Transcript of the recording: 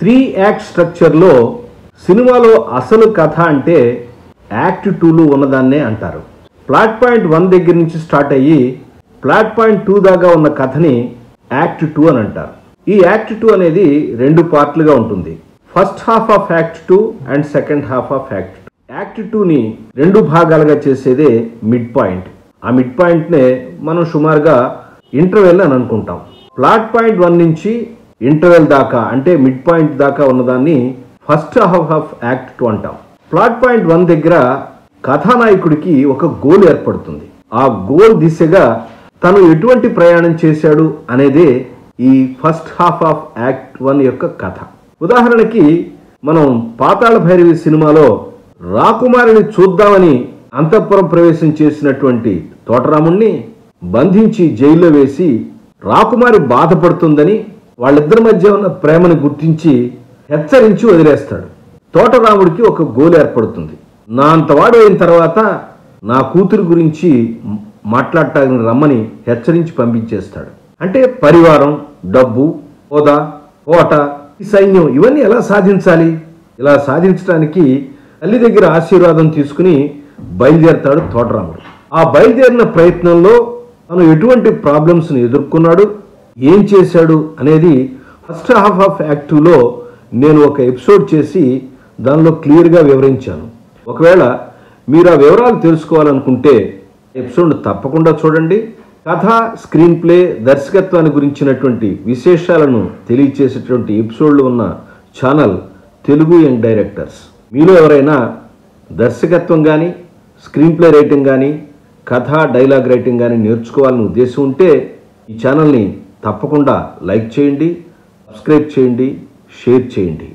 3 act స్ట్రక్చర్లో సినిమాలో అసలు కథ అంటే యాక్ట్ 2లో ఉన్నదాన్నే అంటారు. ప్లాట్ పాయింట్ 1 దగ్గర నుంచి స్టార్ట్ అయ్యి ప్లాట్ పాయింట్ 2 దాకా ఉన్న కథని యాక్ట్ 2 అని అంటారు. ఈ యాక్ట్ 2 అనేది 2 పార్ట్లుగా ఉంటుంది. First half of act 2 and second half of act 2. Act 2ని 2 భాగాలుగా చేసేదే మిడ్ పాయింట్. ఆ మిడ్ పాయింట్నే మనం సుమారుగా ఇంటర్వెల్ అని అనుకుంటాం. ప్లాట్ పాయింట్ 1 నుంచి ఇంటర్వెల్ దాకా అంటే మిడ్ పాయింట్ దాకా ఉన్నదాన్ని ఫస్ట్ హాఫ్ ఆఫ్ యాక్ట్ 2 అంటాం. ప్లాట్ పాయింట్ 1 దగ్గర కథానాయకుడికి ఒక గోల్ ఏర్పడుతుంది. ఆ గోల్ దిశగా తను ఎటువంటి ప్రయాణం చేశాడు అనేదే ఈ ఫస్ట్ హాఫ్ ఆఫ్ యాక్ట్ 1 యొక్క కథ. ఉదాహరణకి మనం పాతాళ భైరవి సినిమాలో రాకుమారిని చూద్దామని అంతఃపురం ప్రవేశం చేసినటువంటి తోటరాముణ్ణి బంధించి జైల్లో వేసి రాకుమారి బాధపడుతుందని వాళ్ళిద్దరి మధ్య ఉన్న ప్రేమను గుర్తించి హెచ్చరించి వదిలేస్తాడు. తోటరాముడికి ఒక గోల్ ఏర్పడుతుంది. నా అంతవాడు అయిన తర్వాత నా కూతురు గురించి మాట్లాడటానికి రమ్మని హెచ్చరించి పంపించేస్తాడు. అంటే పరివారం, డబ్బు, హోదా, కోట, సైన్యం ఇవన్నీ ఎలా సాధించాలి? ఇలా సాధించడానికి తల్లి దగ్గర ఆశీర్వాదం తీసుకుని బయలుదేరతాడు తోటరాముడు. ఆ బయలుదేరిన ప్రయత్నంలో తను ఎటువంటి ప్రాబ్లమ్స్ని ఎదుర్కొన్నాడు, ఏం చేశాడు అనేది ఫస్ట్ హాఫ్ ఆఫ్ యాక్ట్ 2లో నేను ఒక ఎపిసోడ్ చేసి దానిలో క్లియర్గా వివరించాను. ఒకవేళ మీరు ఆ వివరాలు తెలుసుకోవాలనుకుంటే ఎపిసోడ్ తప్పకుండా చూడండి. కథ, స్క్రీన్ ప్లే, దర్శకత్వాన్ని గురించినటువంటి విశేషాలను తెలియచేసేటువంటి ఎపిసోడ్లు ఉన్న ఛానల్ తెలుగు యంగ్ డైరెక్టర్స్. మీలో ఎవరైనా దర్శకత్వం కానీ, స్క్రీన్ ప్లే రైటింగ్ కానీ, కథ, డైలాగ్ రైటింగ్ కానీ నేర్చుకోవాలని ఉద్దేశం ఉంటే ఈ ఛానల్ని తప్పకుండా లైక్ చేయండి, సబ్స్క్రైబ్ చేయండి, షేర్ చేయండి.